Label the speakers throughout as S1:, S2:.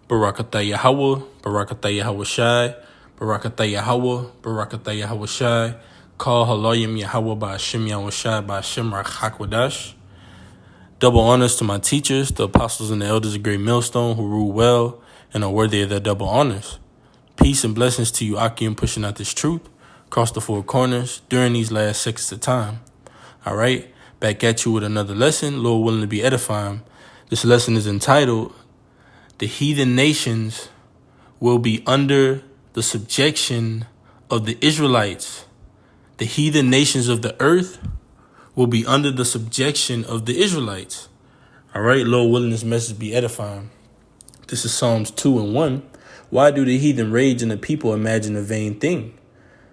S1: Barakatah Yahweh, Barakatah Yahweh Shai, Barakatah Yahweh, Barakatah Yahweh Shai, Call Halayim Yahweh by Hashem Yahweh Shai by Hashem Rachakwadash. Double honors to my teachers, the apostles and the elders of Great Millstone who rule well and are worthy of their double honors. Peace and blessings to you, Akim, pushing out this truth across the four corners during these last seconds of time. All right, back at you with another lesson, Lord willing to be edifying. This lesson is entitled, The Heathen Nations Will Be Under the Subjection of the Israelites. The heathen nations of the earth will be under the subjection of the Israelites. All right, Lord willing, this message be edifying. This is Psalms 2:1. Why do the heathen rage and the people imagine a vain thing?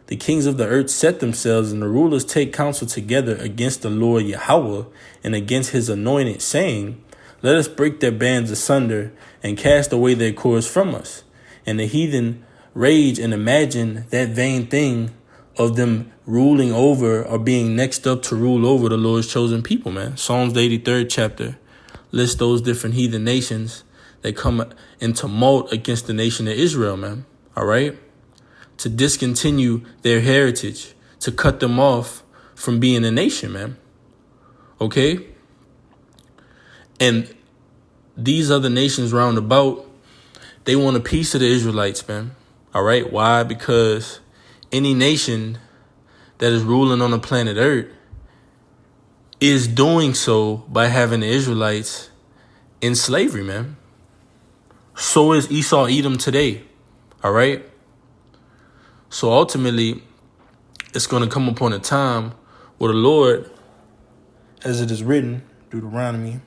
S1: The kings of the earth set themselves and the rulers take counsel together against the Lord Yahweh and against his anointed, saying, Let us break their bands asunder and cast away their cords from us. And the heathen rage and imagine that vain thing of them ruling over or being next up to rule over the Lord's chosen people, man. Psalms, the 83rd chapter, lists those different heathen nations that come in tumult against the nation of Israel, man. All right? To discontinue their heritage, to cut them off from being a nation, man. Okay? And these other nations round about, they want a piece of the Israelites, man. All right? Why? Because any nation that is ruling on the planet Earth is doing so by having the Israelites in slavery, man. So is Esau, Edom today. All right? So ultimately, it's going to come upon a time where the Lord, as it is written, Deuteronomy.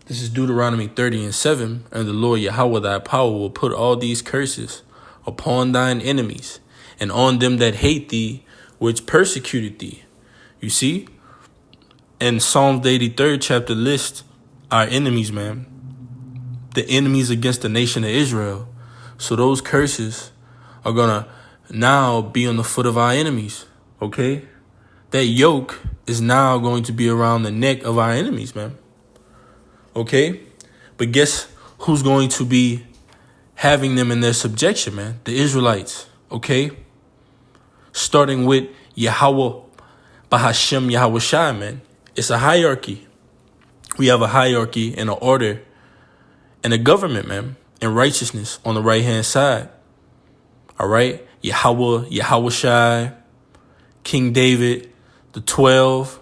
S1: This is Deuteronomy 30:7. And the Lord Yahweh thy power will put all these curses upon thine enemies and on them that hate thee, which persecuted thee. You see? And Psalms, the 83rd chapter lists our enemies, man. The enemies against the nation of Israel. So those curses are going to now be on the foot of our enemies, okay? That yoke is now going to be around the neck of our enemies, man. Okay? But guess who's going to be having them in their subjection, man? The Israelites, okay? Starting with Yahweh, Bahashem Yahweh Shai, man. It's a hierarchy. We have a hierarchy and an order and a government, man, and righteousness on the right-hand side. All right? Yahweh Shai, King David, the 12,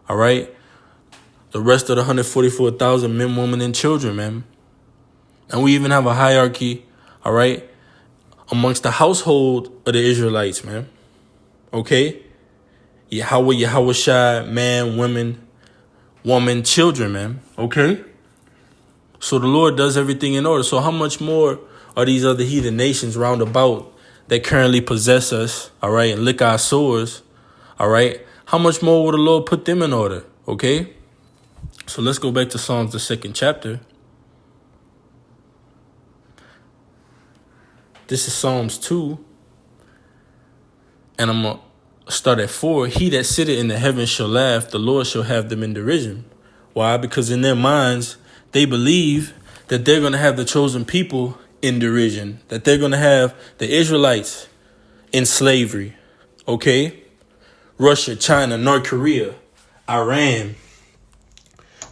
S1: all right? The rest of the 144,000 men, women, and children, man. And we even have a hierarchy, all right, amongst the household of the Israelites, man. Okay? Yahweh Shai, man, woman, children, man. Okay? So the Lord does everything in order. So how much more are these other heathen nations round about that currently possess us, all right, and lick our sores, all right? How much more will the Lord put them in order, okay? So let's go back to Psalms, the 2nd chapter. This is Psalms 2, and I'm going to start at 4. He that sitteth in the heavens shall laugh, the Lord shall have them in derision. Why? Because in their minds, they believe that they're going to have the chosen people in derision, that they're going to have the Israelites in slavery, okay? Russia, China, North Korea, Iran.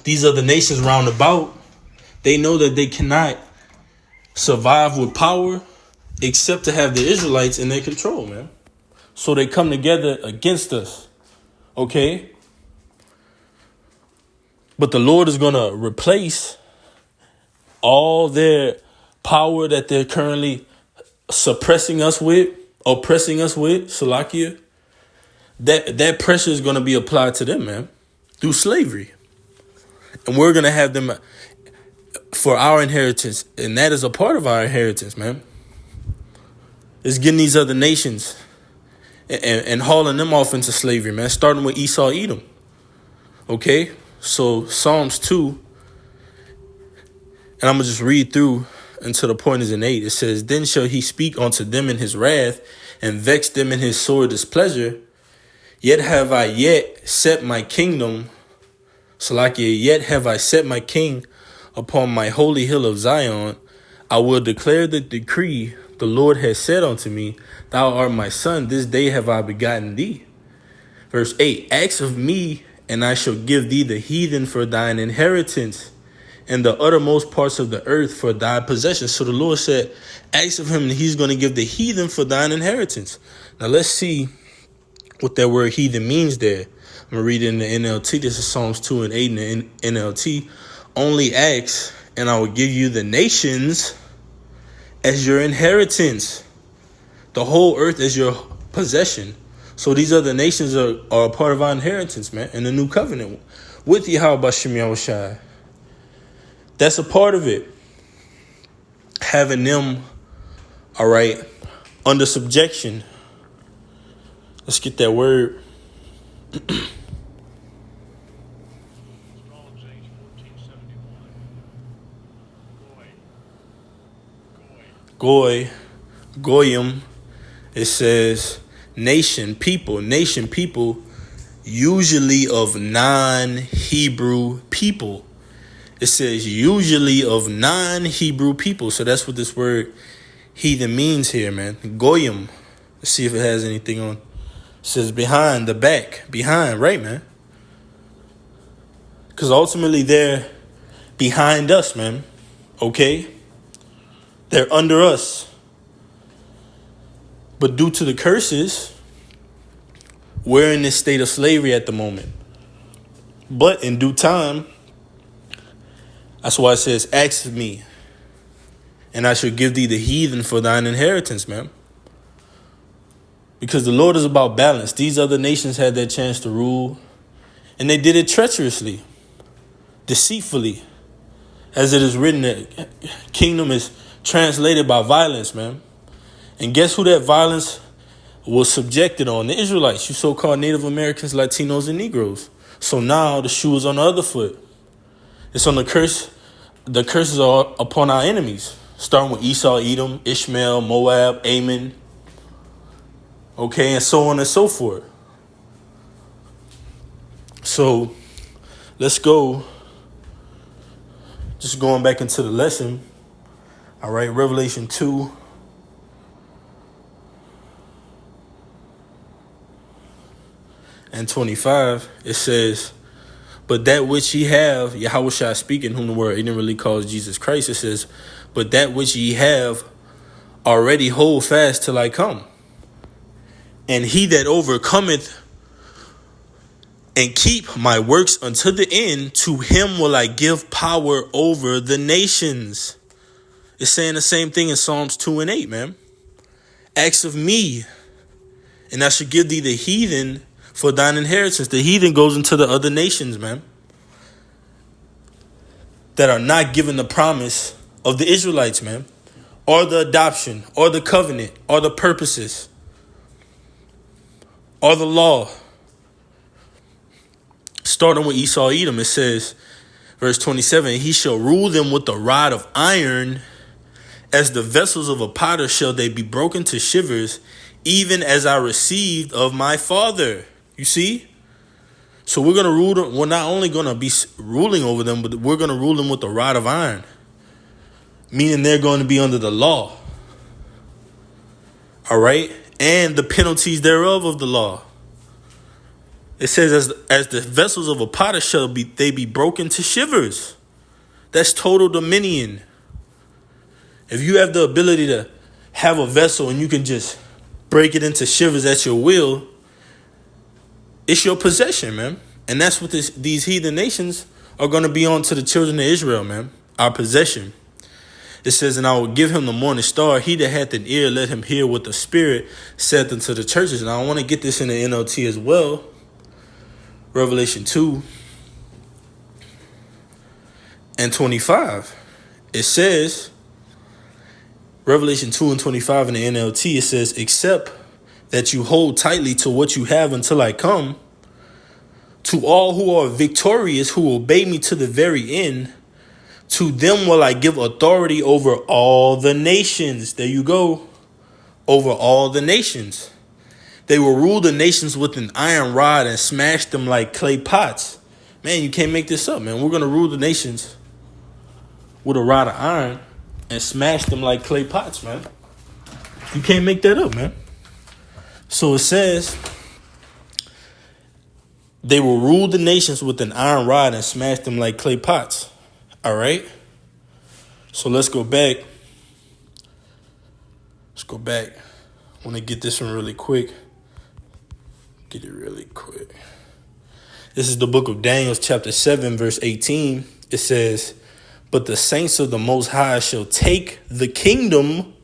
S1: These are the nations round about. They know that they cannot survive with power except to have the Israelites in their control, man. So they come together against us, okay? But the Lord is going to replace all their power that they're currently suppressing us with, oppressing us with, Salakia. That pressure is going to be applied to them, man, through slavery. And we're going to have them for our inheritance. And that is a part of our inheritance, man. It's getting these other nations and hauling them off into slavery, man. Starting with Esau, Edom. Okay? So Psalms 2. And I'm going to just read through until the point is in 8. It says, Then shall he speak unto them in his wrath and vex them in his sore displeasure. Yet have I yet set my kingdom, Salakia, yet have I set my king upon my holy hill of Zion. I will declare the decree. The Lord has said unto me, Thou art my son, this day have I begotten thee. Verse 8, ask of me, and I shall give thee the heathen for thine inheritance, and the uttermost parts of the earth for thy possession. So the Lord said, ask of him, and he's going to give the heathen for thine inheritance. Now let's see what that word heathen means there. I'm going to read it in the NLT. This is Psalms 2 and 8 in the NLT. Only ask, and I will give you the nations as your inheritance, the whole earth as your possession. So these other nations are a part of our inheritance, man, in the new covenant with Yahweh Bashem Yahushai. That's a part of it. Having them, all right, under subjection. Let's get that word. Goyim. It says nation, people, usually of non-Hebrew people. It says usually of non-Hebrew people. So that's what this word heathen means here, man. Goyim. Let's see if it has anything on. It says behind, the back, behind, right, man? Because ultimately they're behind us, man. Okay? They're under us. But due to the curses, we're in this state of slavery at the moment. But in due time, that's why it says, ask of me, and I shall give thee the heathen for thine inheritance, man. Because the Lord is about balance. These other nations had their chance to rule, and they did it treacherously, deceitfully. As it is written, that kingdom is translated by violence, man. And guess who that violence was subjected on? The Israelites, you so-called Native Americans, Latinos, and Negroes. So now the shoe is on the other foot. It's on the curse. The curses are upon our enemies, starting with Esau, Edom, Ishmael, Moab, Ammon. Okay, and so on and so forth. So let's go. Just going back into the lesson. All right, Revelation 2. And 25, it says, but that which ye have, Yahushua speaking, whom the word ignorantly calls Jesus Christ, it says, but that which ye have already hold fast till I come. And he that overcometh and keep my works unto the end, to him will I give power over the nations. It's saying the same thing in Psalms 2 and 8, man. Ask of me, and I shall give thee the heathen for thine inheritance. The heathen goes into the other nations, man, that are not given the promise of the Israelites, man, or the adoption, or the covenant, or the purposes, or the law. Starting with Esau, Edom, it says, verse 27, he shall rule them with a rod of iron, as the vessels of a potter shall they be broken to shivers, even as I received of my father. You see? So we're going to rule them. We're not only going to be ruling over them, but we're going to rule them with a rod of iron. Meaning they're going to be under the law. All right? And the penalties thereof of the law. It says, as the vessels of a potter shall they be broken to shivers. That's total dominion. If you have the ability to have a vessel and you can just break it into shivers at your will, it's your possession, man. And that's what these heathen nations are going to be on to the children of Israel, man. Our possession. It says, and I will give him the morning star. He that hath an ear, let him hear what the Spirit saith unto the churches. And I want to get this in the NLT as well. Revelation 2 and 25. It says, Revelation 2 and 25 in the NLT, it says, except that you hold tightly to what you have until I come, to all who are victorious, who obey me to the very end, to them will I give authority over all the nations. There you go. Over all the nations. They will rule the nations with an iron rod and smash them like clay pots. Man, you can't make this up, man. We're going to rule the nations with a rod of iron and smashed them like clay pots, man. You can't make that up, man. So it says they will rule the nations with an iron rod and smash them like clay pots. All right? So let's go back. I want to get this one really quick. Get it really quick. This is the book of Daniel, chapter 7, verse 18. It says, but the saints of the Most High shall take the kingdom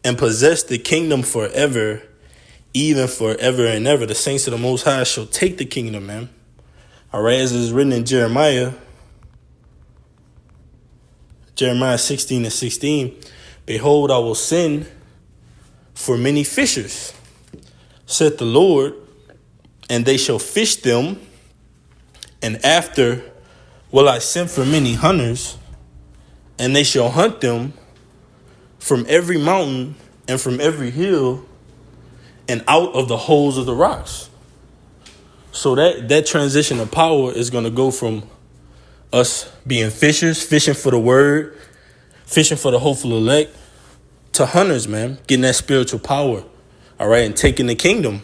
S1: and possess the kingdom forever, even forever and ever. The saints of the Most High shall take the kingdom, man. All right, as is written in Jeremiah 16:16, behold, I will send for many fishers, saith the Lord, and they shall fish them. And after will I send for many hunters, and they shall hunt them from every mountain and from every hill and out of the holes of the rocks. So that transition of power is going to go from us being fishers, fishing for the word, fishing for the hopeful elect, to hunters, man, getting that spiritual power, all right, and taking the kingdom.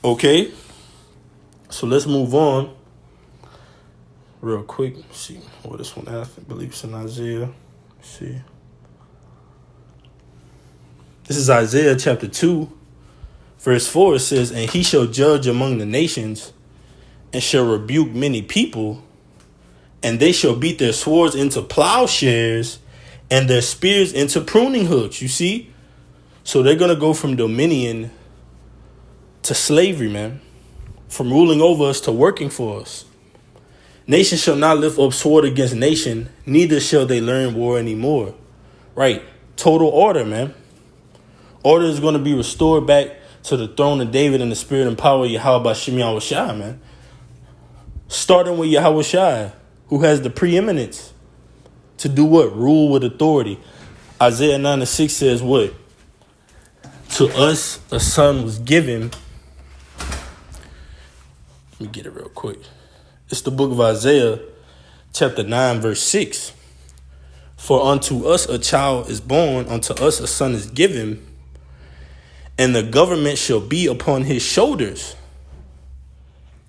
S1: Okay, so let's move on real quick. Let's see what this one has. I believe it's in Isaiah. Let's see. This is Isaiah chapter 2, verse 4. It says, and he shall judge among the nations and shall rebuke many people, and they shall beat their swords into plowshares and their spears into pruning hooks. You see? So they're going to go from dominion to slavery, man. From ruling over us to working for us. Nation shall not lift up sword against nation, neither shall they learn war anymore. Right? Total order, man. Order is going to be restored back to the throne of David in the spirit and power of Yahweh Bashim Yahushua, man. Starting with Yahushua, who has the preeminence to do what? Rule with authority. Isaiah 9:6 says what? To us a son was given. Let me get it real quick. It's the book of Isaiah, chapter 9, verse 6. For unto us a child is born, unto us a son is given, and the government shall be upon his shoulders.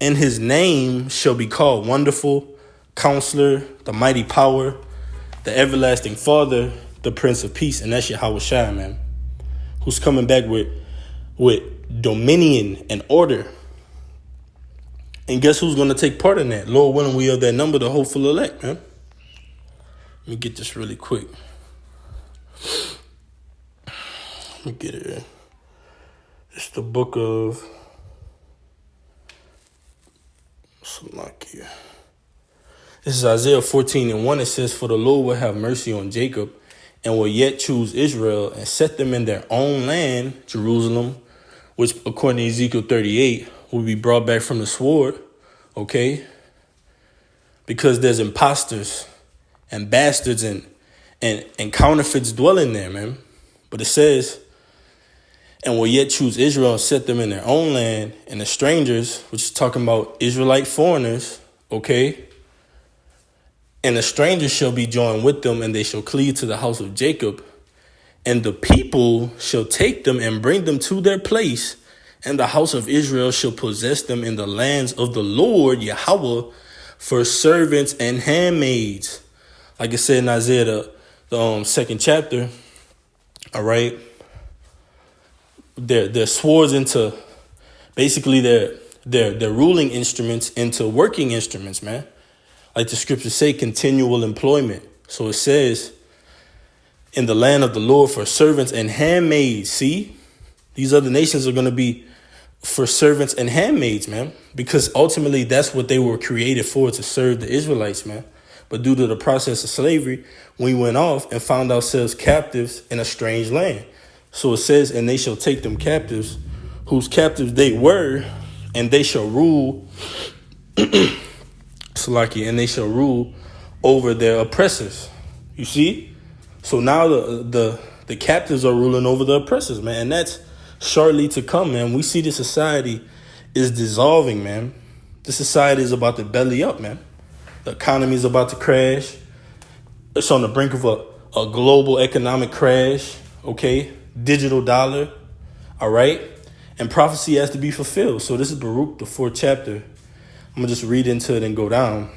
S1: And his name shall be called Wonderful, Counselor, the Mighty Power, the Everlasting Father, the Prince of Peace. And that's Yahushua, man, who's coming back with dominion and order. And guess who's going to take part in that? Lord willing, we are that number, the hopeful elect, man. Let me get this really quick. Let me get it. It's the book of Salakia. This is Isaiah 14:1. It says, for the Lord will have mercy on Jacob and will yet choose Israel and set them in their own land, Jerusalem, which according to Ezekiel 38 will be brought back from the sword. Okay? Because there's imposters and bastards and counterfeits dwelling there, man. But it says, and will yet choose Israel and set them in their own land, and the strangers, which is talking about Israelite foreigners, okay? And the strangers shall be joined with them, and they shall cleave to the house of Jacob. And the people shall take them and bring them to their place, and the house of Israel shall possess them in the lands of the Lord, Yahweh, for servants and handmaids. Like it said in Isaiah, the second chapter, all right? Their swords into, basically their ruling instruments into working instruments, man. Like the scriptures say, continual employment. So it says, in the land of the Lord for servants and handmaids. See, these other nations are going to be for servants and handmaids, man, because ultimately that's what they were created for, to serve the Israelites, man. But due to the process of slavery, we went off and found ourselves captives in a strange land. So it says, and they shall take them captives, whose captives they were, and they shall rule, Salaki, and they shall rule over their oppressors. You see? So now the captives are ruling over the oppressors, man. And that's shortly to come, man. We see the society is dissolving, man. The society is about to belly up, man. The economy is about to crash. It's on the brink of a global economic crash, okay? Digital dollar, all right? And prophecy has to be fulfilled. So this is Baruch, the 4th chapter. I'm going to just read into it and go down.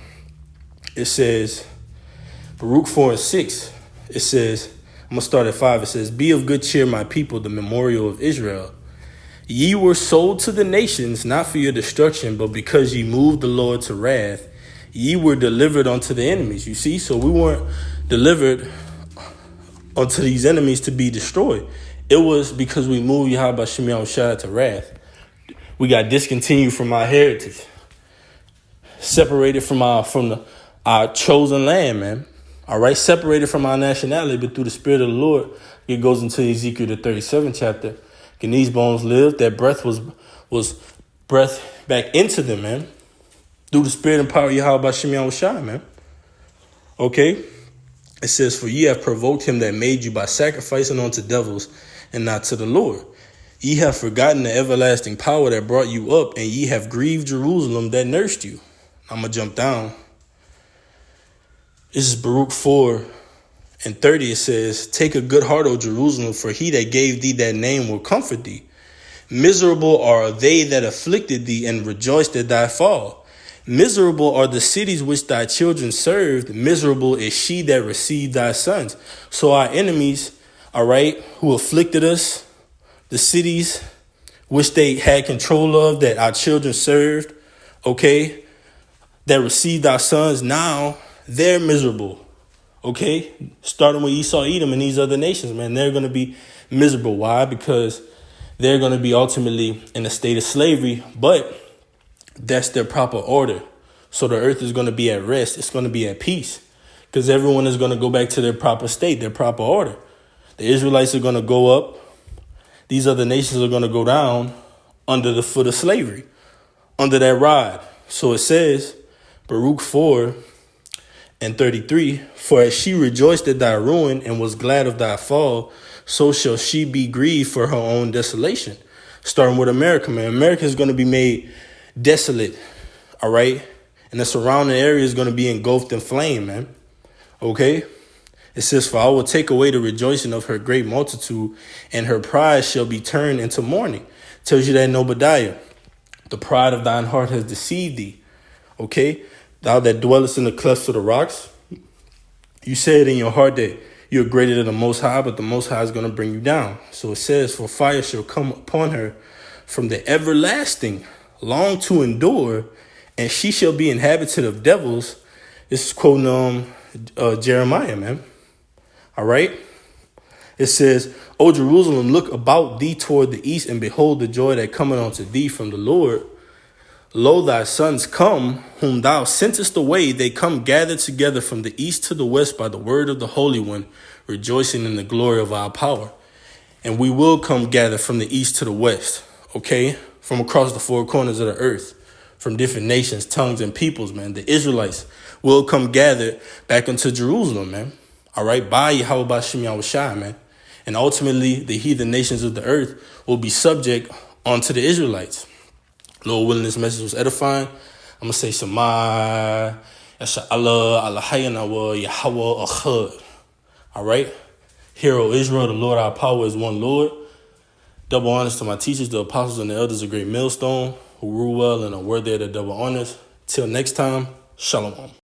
S1: It says, Baruch 4 and 6, it says, I'm going to start at 5. It says, be of good cheer, my people, the memorial of Israel. Ye were sold to the nations, not for your destruction, but because ye moved the Lord to wrath. Ye were delivered unto the enemies. You see, so we weren't delivered unto these enemies to be destroyed. It was because we moved Yahweh Shem Yahushua to wrath. We got discontinued from our heritage, separated from our chosen land, man. All right, separated from our nationality, but through the Spirit of the Lord, it goes into Ezekiel the 37th chapter. Can these bones live? That breath was breath back into them, man. Through the Spirit and power of Yahweh Shem Yahushua, man. Okay? It says, for ye have provoked him that made you by sacrificing unto devils and not to the Lord. Ye have forgotten the everlasting power that brought you up, and ye have grieved Jerusalem that nursed you. I'm going to jump down. This is Baruch 4 and 30. It says, take a good heart, O Jerusalem, for he that gave thee that name will comfort thee. Miserable are they that afflicted thee and rejoiced at thy fall. Miserable are the cities which thy children served. Miserable is she that received thy sons. So our enemies, all right, who afflicted us, the cities which they had control of, that our children served, okay, that received our sons, now they're miserable, okay? Starting with Esau, Edom, and these other nations, man, they're going to be miserable. Why? Because they're going to be ultimately in a state of slavery, but that's their proper order. So the earth is going to be at rest. It's going to be at peace because everyone is going to go back to their proper state, their proper order. The Israelites are going to go up. These other nations are going to go down under the foot of slavery, under that rod. So it says, Baruch 4 and 33, for as she rejoiced at thy ruin and was glad of thy fall, so shall she be grieved for her own desolation. Starting with America, man. America is going to be made desolate, all right? And the surrounding area is going to be engulfed in flame, man. Okay? It says, for I will take away the rejoicing of her great multitude, and her pride shall be turned into mourning. Tells you that in Obadiah. The pride of thine heart has deceived thee. Okay? Thou that dwellest in the clefts of the rocks, you said in your heart that you're greater than the Most High, but the Most High is going to bring you down. So it says, for fire shall come upon her from the everlasting, long to endure, and she shall be inhabited of devils. This is quoting Jeremiah, man. All right. It says, O Jerusalem, look about thee toward the east, and behold the joy that cometh unto thee from the Lord. Lo, thy sons come, whom thou sentest away. They come gathered together from the east to the west by the word of the Holy One, rejoicing in the glory of our power. And we will come gather from the east to the west, okay? From across the four corners of the earth, from different nations, tongues, and peoples, man. The Israelites will come gather back into Jerusalem, man. All right, by Yahweh Shem Yahushua, man. And ultimately, the heathen nations of the earth will be subject unto the Israelites. Lord willing, this message was edifying. I'm going to say Shema, Yasha Allah, Allah, Yahweh, Achad. All right. Hear, O Israel, the Lord our power is one Lord. Double honors to my teachers, the apostles, and the elders of great millstone, who rule well and are worthy of the double honors. Till next time, Shalom.